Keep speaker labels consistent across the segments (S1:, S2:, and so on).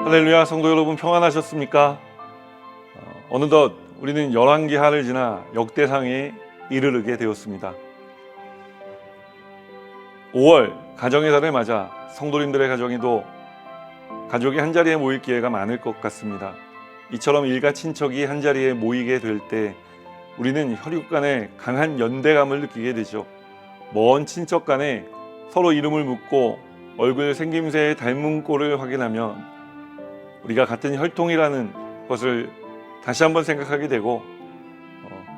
S1: 할렐루야, 성도 여러분 평안하셨습니까? 어느덧 우리는 열왕기하를 지나 역대상에 이르게 되었습니다. 5월 가정의 달을 맞아 성도님들의 가정에도 가족이 한자리에 모일 기회가 많을 것 같습니다. 이처럼 일가 친척이 한자리에 모이게 될 때 우리는 혈육 간의 강한 연대감을 느끼게 되죠. 먼 친척 간에 서로 이름을 묻고 얼굴 생김새의 닮은 꼴을 확인하면 우리가 같은 혈통이라는 것을 다시 한번 생각하게 되고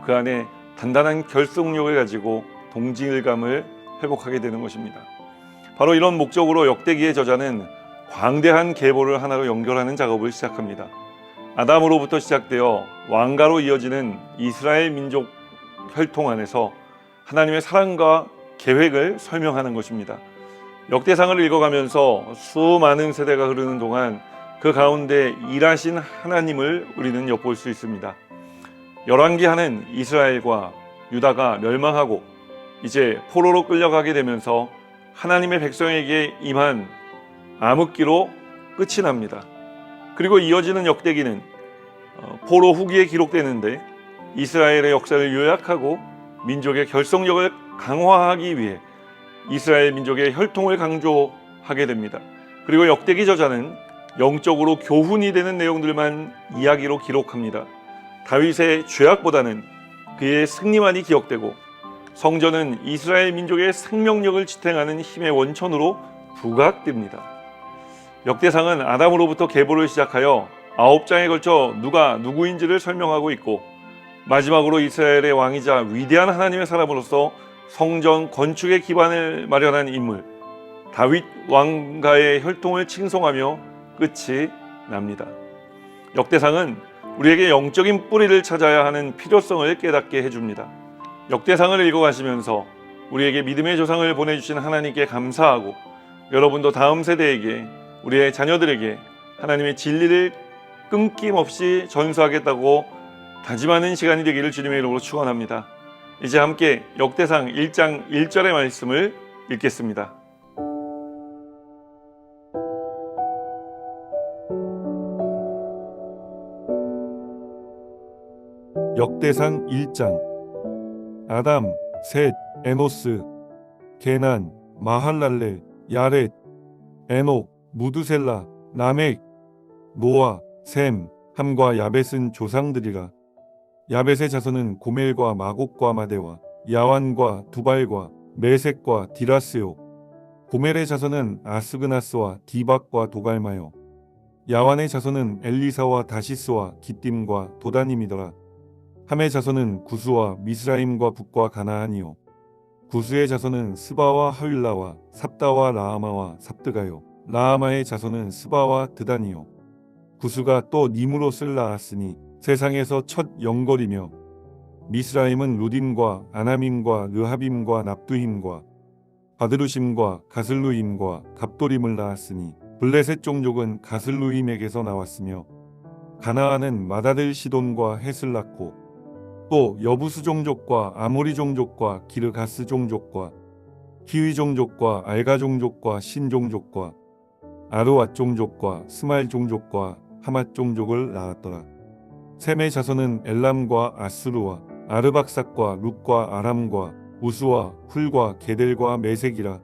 S1: 그 안에 단단한 결속력을 가지고 동질감을 회복하게 되는 것입니다. 바로 이런 목적으로 역대기의 저자는 광대한 계보를 하나로 연결하는 작업을 시작합니다. 아담으로부터 시작되어 왕가로 이어지는 이스라엘 민족 혈통 안에서 하나님의 사랑과 계획을 설명하는 것입니다. 역대상을 읽어가면서 수많은 세대가 흐르는 동안 그 가운데 일하신 하나님을 우리는 엿볼 수 있습니다. 열왕기하는 이스라엘과 유다가 멸망하고 이제 포로로 끌려가게 되면서 하나님의 백성에게 임한 암흑기로 끝이 납니다. 그리고 이어지는 역대기는 포로 후기에 기록되는데 이스라엘의 역사를 요약하고 민족의 결속력을 강화하기 위해 이스라엘 민족의 혈통을 강조하게 됩니다. 그리고 역대기 저자는 영적으로 교훈이 되는 내용들만 이야기로 기록합니다. 다윗의 죄악보다는 그의 승리만이 기억되고 성전은 이스라엘 민족의 생명력을 지탱하는 힘의 원천으로 부각됩니다. 역대상은 아담으로부터 계보를 시작하여 9장에 걸쳐 누가 누구인지를 설명하고 있고 마지막으로 이스라엘의 왕이자 위대한 하나님의 사람으로서 성전 건축의 기반을 마련한 인물 다윗 왕가의 혈통을 칭송하며 끝이 납니다. 역대상은 우리에게 영적인 뿌리를 찾아야 하는 필요성을 깨닫게 해줍니다. 역대상을 읽어가시면서 우리에게 믿음의 조상을 보내주신 하나님께 감사하고 여러분도 다음 세대에게 우리의 자녀들에게 하나님의 진리를 끊김없이 전수하겠다고 다짐하는 시간이 되기를 주님의 이름으로 축원합니다. 이제 함께 역대상 1장 1절의 말씀을 읽겠습니다.
S2: 역대상 1장. 아담, 셋, 에노스, 게난, 마할랄렐, 야렛, 에녹, 무드셀라, 라멕, 노아, 셈, 함과 야벳은 조상들이라. 야벳의 자손은 고멜과 마곡과 마대와 야완과 두발과 메색과 디라스요. 고멜의 자손은 아스그나스와 디박과 도갈마요. 야완의 자손은 엘리사와 다시스와 기띔과 도다님이더라. 함의 자손은 구스와 미스라임과 북과 가나안이요. 구스의 자손은 스바와 하윌라와 삽다와 라하마와 삽드가요. 라하마의 자손은 스바와 드단이요. 구스가 또 니므롯을 낳았으니 세상에서 첫 영걸이며 미스라임은 루딤과 아나밈과 르하빔과 납두힘과 바드루심과 가슬루임과 갑도림을 낳았으니 블레셋 종족은 가슬루임에게서 나왔으며 가나안은 마다들 시돈과 헷을 낳고 또 여부스 종족과 아모리 종족과 기르가스 종족과 히위 종족과 알가 종족과 신 종족과 아르왓 종족과 스말 종족과 하맛 종족을 낳았더라. 셈의 자손은 엘람과 아스루와 아르박삭과 룻과 아람과 우스와 훌과 게델과 메색이라.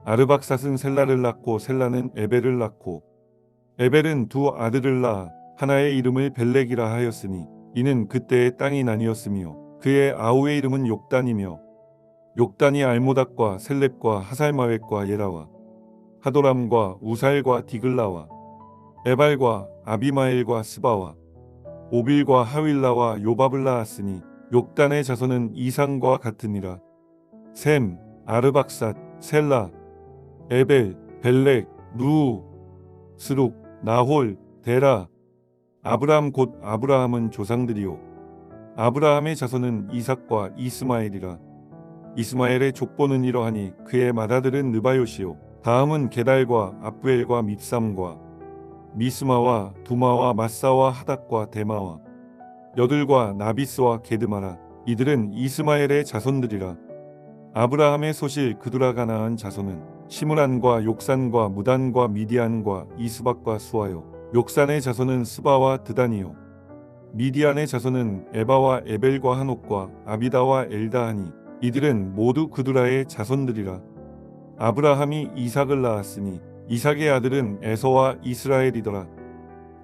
S2: 아르박삭은 셀라를 낳고 셀라는 에벨을 낳고 에벨은 두 아들을 낳아 하나의 이름을 벨렉이라 하였으니 이는 그때의 땅이 나뉘었으며 그의 아우의 이름은 욕단이며 욕단이 알모닥과 셀렙과 하살마웻과 예라와 하도람과 우살과 디글라와 에발과 아비마엘과 스바와 오빌과 하윌라와 요밥을 낳았으니 욕단의 자손은 이상과 같으니라. 셈, 아르박삿, 셀라, 에벨, 벨렉, 루, 스룩, 나홀, 데라, 아브라함 곧 아브라함은 조상들이요. 아브라함의 자손은 이삭과 이스마엘이라. 이스마엘의 족보는 이러하니 그의 맏아들은 느바요시요. 다음은 게달과 압부엘과 밉삼과 미스마와 두마와 마사와 하닥과 데마와 여들과 나비스와 게드마라. 이들은 이스마엘의 자손들이라. 아브라함의 소실 그두라가 낳은 자손은 시므란과 욕산과 무단과 미디안과 이스박과 수아요. 욕산의 자손은 스바와 드단이요 미디안의 자손은 에바와 에벨과 한옥과 아비다와 엘다하니 이들은 모두 그두라의 자손들이라. 아브라함이 이삭을 낳았으니 이삭의 아들은 에서와 이스라엘이더라.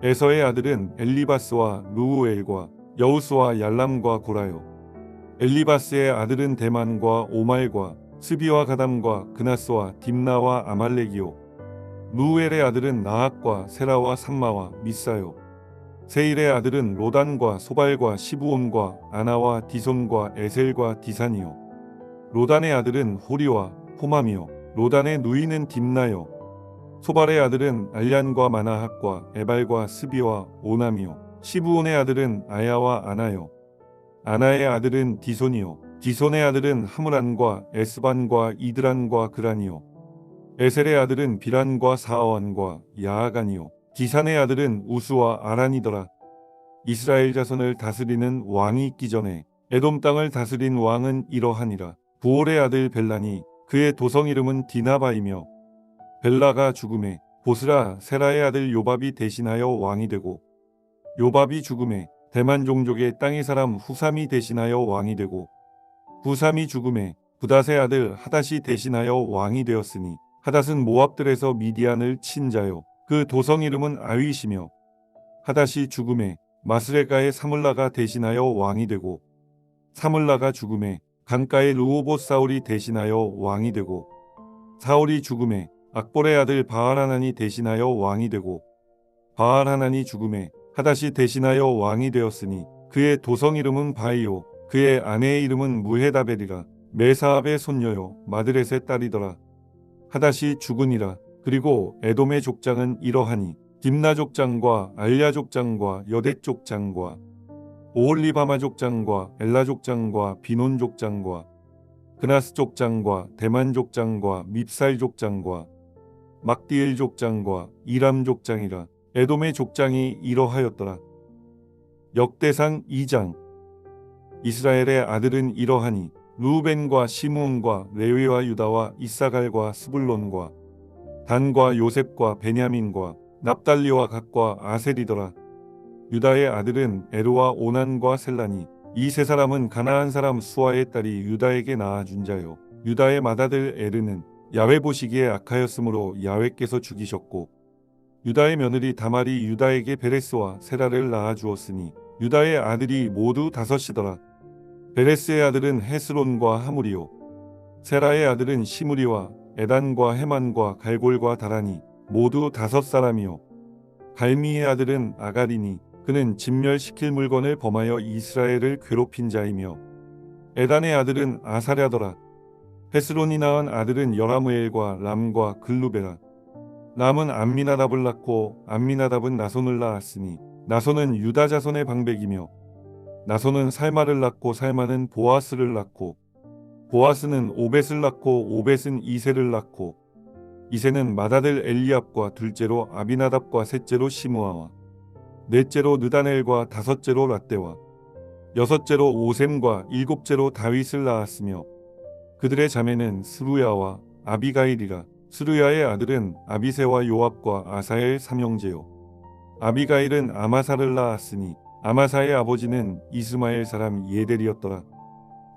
S2: 에서의 아들은 엘리바스와 루우엘과 여우스와 얄람과 고라요. 엘리바스의 아들은 대만과 오말과 스비와 가담과 그나스와 딥나와 아말렉이요. 루우엘의 아들은 나학과 세라와 삼마와 미사요. 세일의 아들은 로단과 소발과 시부온과 아나와 디손과 에셀과 디산이요. 로단의 아들은 호리와 호맘이요. 로단의 누이는 딥나요. 소발의 아들은 알얀과 마나핫과 에발과 스비와 오남이요. 시부온의 아들은 아야와 아나요. 아나의 아들은 디손이요. 디손의 아들은 하므란과 에스반과 이드란과 그란이요. 에셀의 아들은 비란과 사아완과 야아간이요. 디산의 아들은 우스와 아란이더라. 이스라엘 자손을 다스리는 왕이 있기 전에 에돔 땅을 다스린 왕은 이러하니라. 부올의 아들 벨란이 그의 도성 이름은 디나바이며 벨라가 죽음에 보스라 세라의 아들 요밥이 대신하여 왕이 되고 요밥이 죽음에 대만 종족의 땅의 사람 후삼이 대신하여 왕이 되고 후삼이 죽음에 부닷의 아들 하닷이 대신하여 왕이 되었으니 하닷은 모압들에서 미디안을 친 자요 그 도성 이름은 아윗이며 하닷이 죽음에 마스레가의 사물라가 대신하여 왕이 되고 사물라가 죽음에 강가의 르호봇 사울이 대신하여 왕이 되고 사울이 죽음에 악볼의 아들 바알하난이 대신하여 왕이 되고 바알하난이 죽음에 하닷이 대신하여 왕이 되었으니 그의 도성 이름은 바이요 그의 아내의 이름은 무헤다벨이라. 메사압의 손녀요 마드렛의 딸이더라. 하닷이 죽으니라. 그리고 에돔의 족장은 이러하니 딥나 족장과 알야 족장과 여댓 족장과 오홀리바마 족장과 엘라 족장과 비논 족장과 그나스 족장과 대만 족장과 밉살 족장과 막디엘 족장과 이람 족장이라. 에돔의 족장이 이러하였더라. 역대상 2장. 이스라엘의 아들은 이러하니 루벤과 시므온과 레위와 유다와 이사갈과 스불론과 단과 요셉과 베냐민과 납달리와 갓과 아셀이더라. 유다의 아들은 에르와 오난과 셀라니 이 세 사람은 가나안 사람 수아의 딸이 유다에게 낳아준 자요. 유다의 맏아들 에르는 야훼 보시기에 악하였으므로 야훼께서 죽이셨고 유다의 며느리 다말이 유다에게 베레스와 세라를 낳아주었으니 유다의 아들이 모두 5이더라. 베레스의 아들은 헤스론과 하물이요 세라의 아들은 시므리와 에단과 헤만과 갈골과 다라니 모두 5사람이요 갈미의 아들은 아가리니 그는 진멸시킬 물건을 범하여 이스라엘을 괴롭힌 자이며 에단의 아들은 아사랴더라. 헤스론이 낳은 아들은 여라무엘과 람과 글루베라. 람은 암미나답을 낳고 암미나답은 나손을 낳았으니 나손은 유다 자손의 방백이며 나손은 살마를 낳고 살마는 보아스를 낳고 보아스는 오벳을 낳고 오벳은 이세를 낳고 이세는 맏아들 엘리압과 둘째로 아비나답과 셋째로 시므아와 넷째로 느다넬과 5째로 라떼와 6째로 오셈과 7째로 다윗을 낳았으며 그들의 자매는 스루야와 아비가일이라. 스루야의 아들은 아비세와 요압과 아사엘 삼형제요 아비가일은 아마사를 낳았으니 아마사의 아버지는 이스마엘 사람 예델이었더라.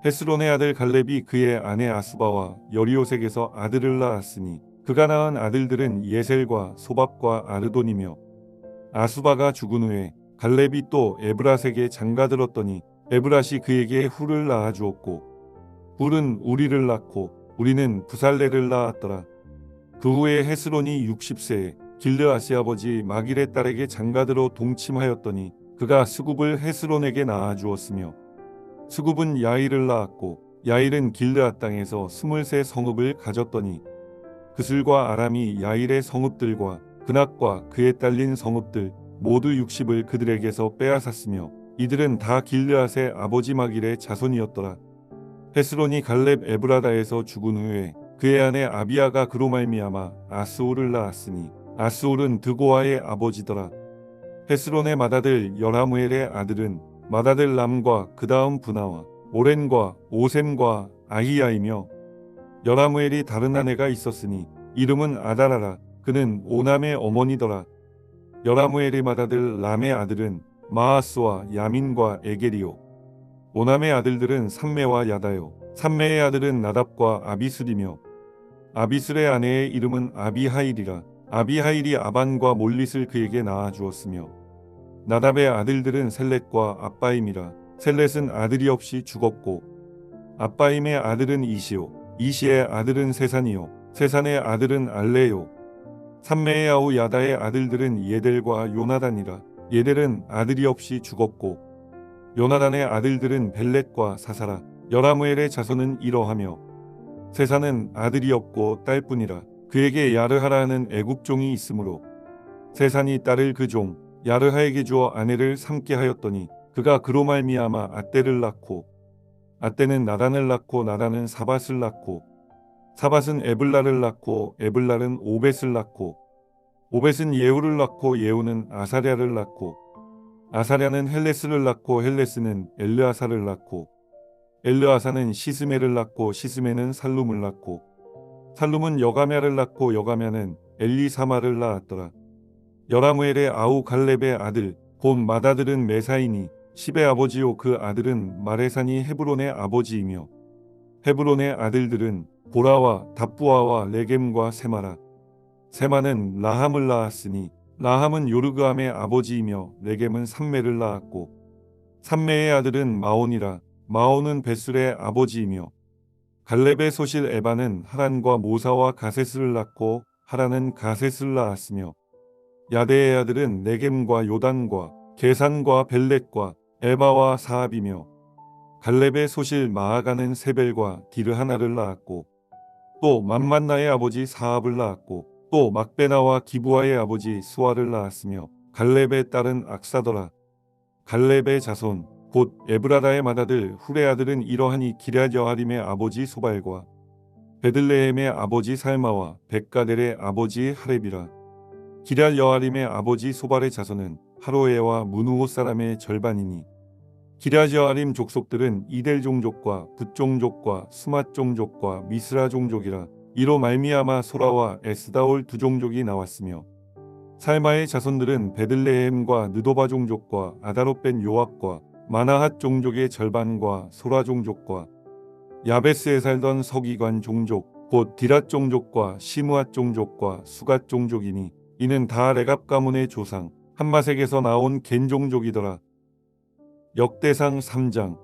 S2: 헤스론의 아들 갈렙이 그의 아내 아수바와 여리오색에서 아들을 낳았으니 그가 낳은 아들들은 예셀과 소밥과 아르돈이며 아수바가 죽은 후에 갈렙이 또 에브라색에 장가들었더니 에브라시 그에게 훌을 낳아주었고 훌은 우리를 낳고 우리는 부살레를 낳았더라. 그 후에 헤스론이 60세에 길르아시 아버지 마길의 딸에게 장가들어 동침하였더니 그가 스굽을 헤스론에게 낳아주었으며 스굽은 야일을 낳았고 야일은 길르앗 땅에서 23 성읍을 가졌더니 그슬과 아람이 야일의 성읍들과 그낙과 그에 딸린 성읍들 모두 60을 그들에게서 빼앗았으며 이들은 다 길르앗의 아버지 마길의 자손이었더라. 헤스론이 갈렙 에브라다에서 죽은 후에 그의 아내 아비아가 그로 말미암아 아스울을 낳았으니 아스울은 드고아의 아버지더라. 헤스론의 맏아들 여라무엘의 아들은 맏아들 람과 그 다음 브나와 오렌과 오셈과 아히야이며 여라무엘이 다른 아내가 있었으니 이름은 아다라라. 그는 오남의 어머니더라. 여라무엘의 맏아들 람의 아들은 마하스와 야민과 에겔이요. 오남의 아들들은 삼메와 야다요. 삼메의 아들은 나답과 아비술이며 아비술의 아내의 이름은 아비하일이라. 아비하일이 아반과 몰릿을 그에게 낳아 주었으며 나답의 아들들은 셀렛과 아빠임이라. 셀렛은 아들이 없이 죽었고 아빠임의 아들은 이시요. 이시의 아들은 세산이요. 세산의 아들은 알레요. 삼메의 아우 야다의 아들들은 예델과 요나단이라. 예델은 아들이 없이 죽었고 요나단의 아들들은 벨렛과 사사라. 여라무엘의 자손은 이러하며 세산은 아들이 없고 딸뿐이라. 그에게 야르하라 하는 애굽 종이 있으므로 세산이 딸을 그 종 야르하에게 주어 아내를 삼게 하였더니 그가 그로 말미암아 앗대를 낳고 앗대는 나단을 낳고 나단은 사밧을 낳고 사밧은 에블라를 낳고 에블랄은 오벳을 낳고 오벳은 예후를 낳고 예후는 아사랴를 낳고 아사랴는 헬레스를 낳고 헬레스는 엘르아사를 낳고 엘르아사는 시스메를 낳고 시스메는 살룸을 낳고 살룸은 여가мя를 낳고 여가мя는 엘리사마를 낳았더라. 여라무엘의 아우 갈렙의 아들 곧 맏아들은 메사이니 십의 아버지요. 그 아들은 마레산이 헤브론의 아버지이며 헤브론의 아들들은 보라와 답부아와 레겜과 세마라. 세마는 라함을 낳았으니 라함은 요르그암의 아버지이며 레겜은 삼메를 낳았고 삼메의 아들은 마온이라. 마온은 베술의 아버지이며 갈렙의 소실 에바는 하란과 모사와 가세스를 낳고 하란은 가세스를 낳았으며 야데의 아들은 네겜과 요단과 게산과 벨렛과 에바와 사압이며 갈렙의 소실 마아가는 세벨과 디르하나를 낳았고 또 맘만나의 아버지 사압을 낳았고 또 막베나와 기부아의 아버지 수아를 낳았으며 갈렙의 딸은 악사더라. 갈렙의 자손 곧 에브라다의 맏아들 훌의 아들은 이러하니 기럇 여아림의 아버지 소발과 베들레헴의 아버지 살마와 백가델의 아버지 하렙이라. 기럇 여아림의 아버지 소발의 자손은 하로에와 무누호 사람의 절반이니 기럇 여아림 족속들은 이델 종족과 붓 종족과 수맛 종족과 미스라 종족이라. 이로 말미암아 소라와 에스다올 두 종족이 나왔으며 살마의 자손들은 베들레헴과 느도바 종족과 아다롯 벤 요압과 마나핫 종족의 절반과 소라 종족과 야베스에 살던 서기관 종족 곧 디랏 종족과 시므앗 종족과 수갓 종족이니 이는 다 레갑 가문의 조상 한마색에서 나온 겐 종족이더라. 역대상 3장.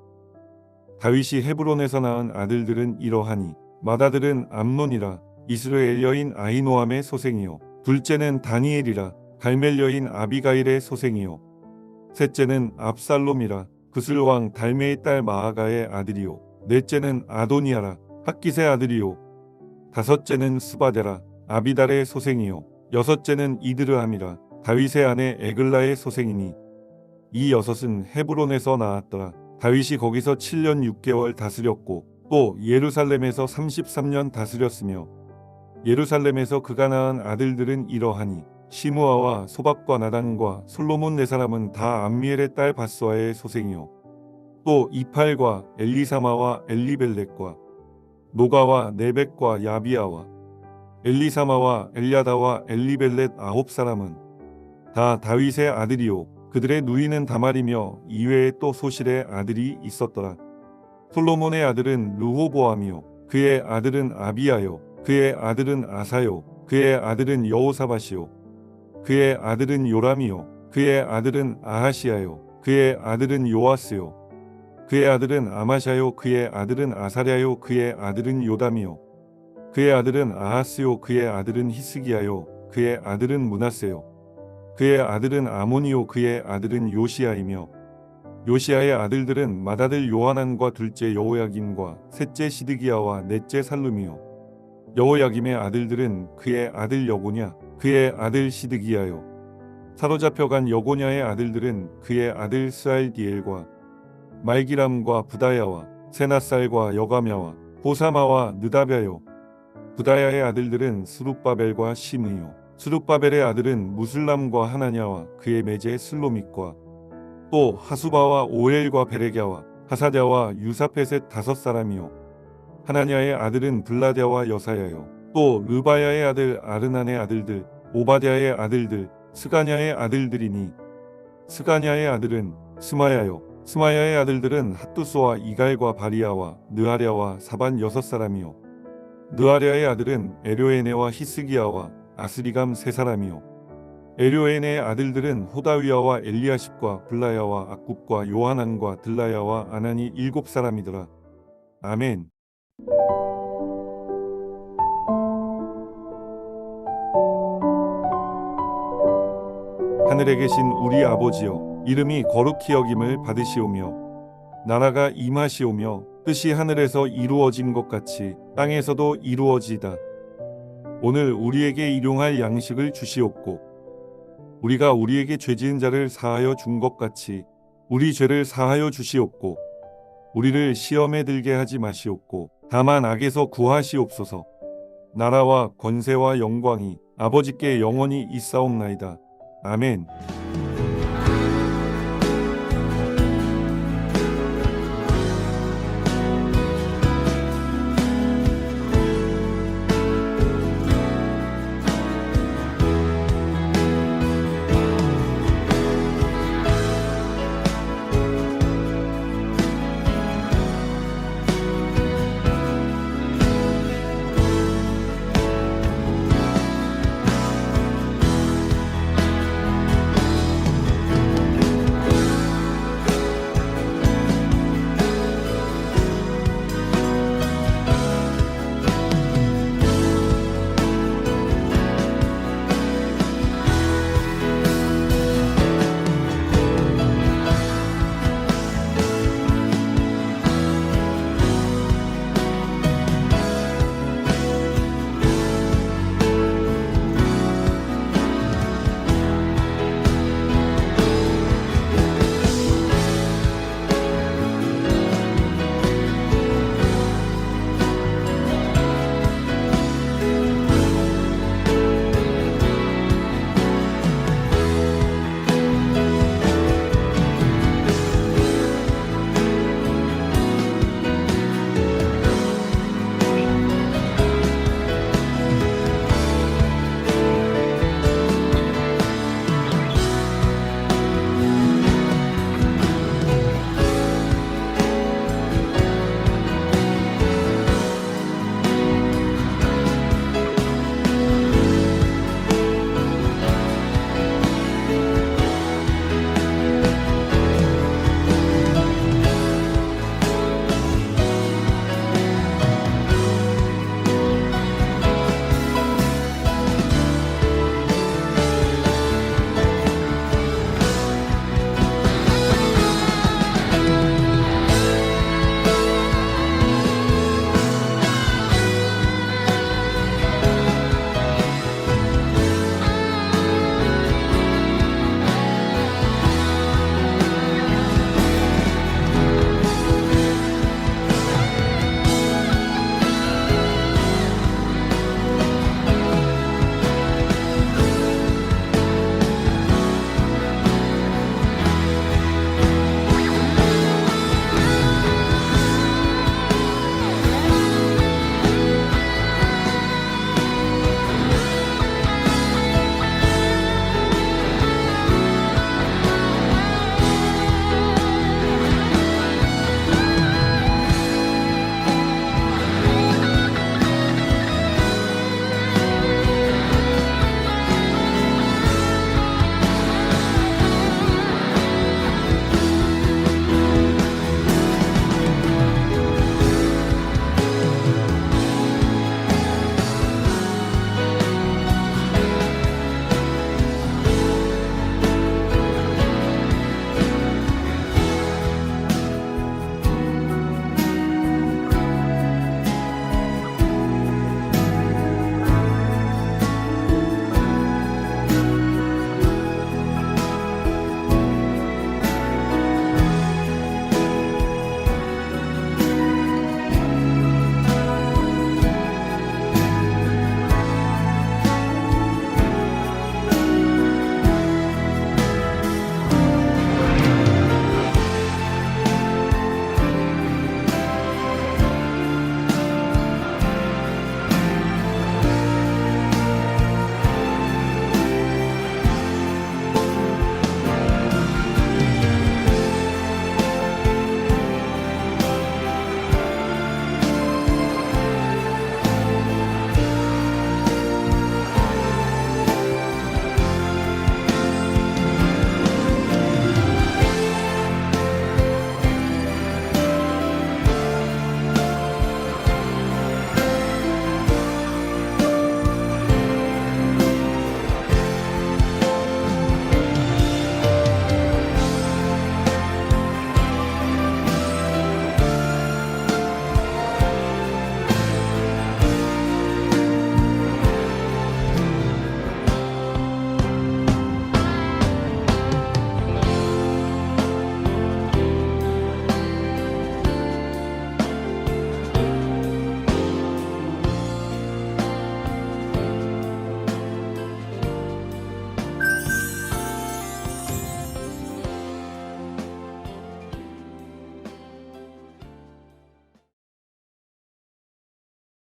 S2: 다윗이 헤브론에서 낳은 아들들은 이러하니 맏아들은 암논이라. 이스라엘 여인 아히노암의 소생이요. 둘째는 다니엘이라. 갈멜 여인 아비가일의 소생이요. 셋째는 압살롬이라. 그술왕 달메의 딸 마아가의 아들이요. 넷째는 아도니아라. 핫깃의 아들이요. 다섯째는 스바데라. 아비달의 소생이요. 여섯째는 이드르함이라. 다윗의 아내 에글라의 소생이니 이 여섯은 헤브론에서 나왔더라. 다윗이 거기서 7년 6개월 다스렸고 또 예루살렘에서 33년 다스렸으며 예루살렘에서 그가 낳은 아들들은 이러하니 시므아와 소밥과 나단과 솔로몬 네 사람은 다 암미엘의 딸 바스와의 소생이요. 또 이팔과 엘리사마와 엘리벨렛과 노가와 네벡과 야비아와 엘리사마와 엘야다와 엘리벨렛 아홉 사람은 다 다윗의 아들이요. 그들의 누이는 다말이며 이외에 또 소실의 아들이 있었더라. 솔로몬의 아들은 르호보암이요. 그의 아들은 아비야요. 그의 아들은 아사요. 그의 아들은 여호사밧이요. 그의 아들은 요람이요. 그의 아들은 아하시야요. 그의 아들은 요아스요. 그의 아들은 아마샤요. 그의 아들은 아사랴요. 그의 아들은 요담이요. 그의 아들은 아하스요. 그의 아들은 히스기야요. 그의 아들은 므낫세요. 그의 아들은 아모니요. 그의 아들은 요시야이며 요시야의 아들들은 맏아들 요하난과 둘째 여호야김과 셋째 시드기야와 넷째 살룸이요. 여호야김의 아들들은 그의 아들 여고냐 그의 아들 시드기야요. 사로잡혀간 여고냐의 아들들은 그의 아들 스알디엘과 말기람과 부다야와 세나살과 여가мя와 호사마와 느다벼요. 부다야의 아들들은 스룹바벨과 시므요. 스룹바벨의 아들은 무슬람과 하나냐와 그의 매제 슬로밋과 또 하수바와 오엘과 베레갸와 하사랴와 유사페셋 다섯 사람이요. 하나냐의 아들은 블라랴와 여사야요. 또 르바야의 아들 아르난의 아들들 오바댜의 아들들 스가냐의 아들들이니 스가냐의 아들은 스마야요 스마야의 아들들은 핫두스와 이갈과 바리야와 느아랴와 사반 6사람이요 느아랴의 아들은 에료에네와 히스기야와 아스리감 3사람이요 에료에네의 아들들은 호다위야와 엘리야십과 블라야와 악굽과 요하난과 들라야와 아나니 7사람이더라. 아멘. 하늘에 계신 우리 아버지여, 이름이 거룩히 여김을 받으시오며 나라가 임하시오며 뜻이 하늘에서 이루어진 것 같이 땅에서도 이루어지이다. 오늘 우리에게 일용할 양식을 주시옵고 우리가 우리에게 죄지은 자를 사하여 준 것 같이 우리 죄를 사하여 주시옵고 우리를 시험에 들게 하지 마시옵고 다만 악에서 구하시옵소서. 나라와 권세와 영광이 아버지께 영원히 있사옵나이다. 아멘.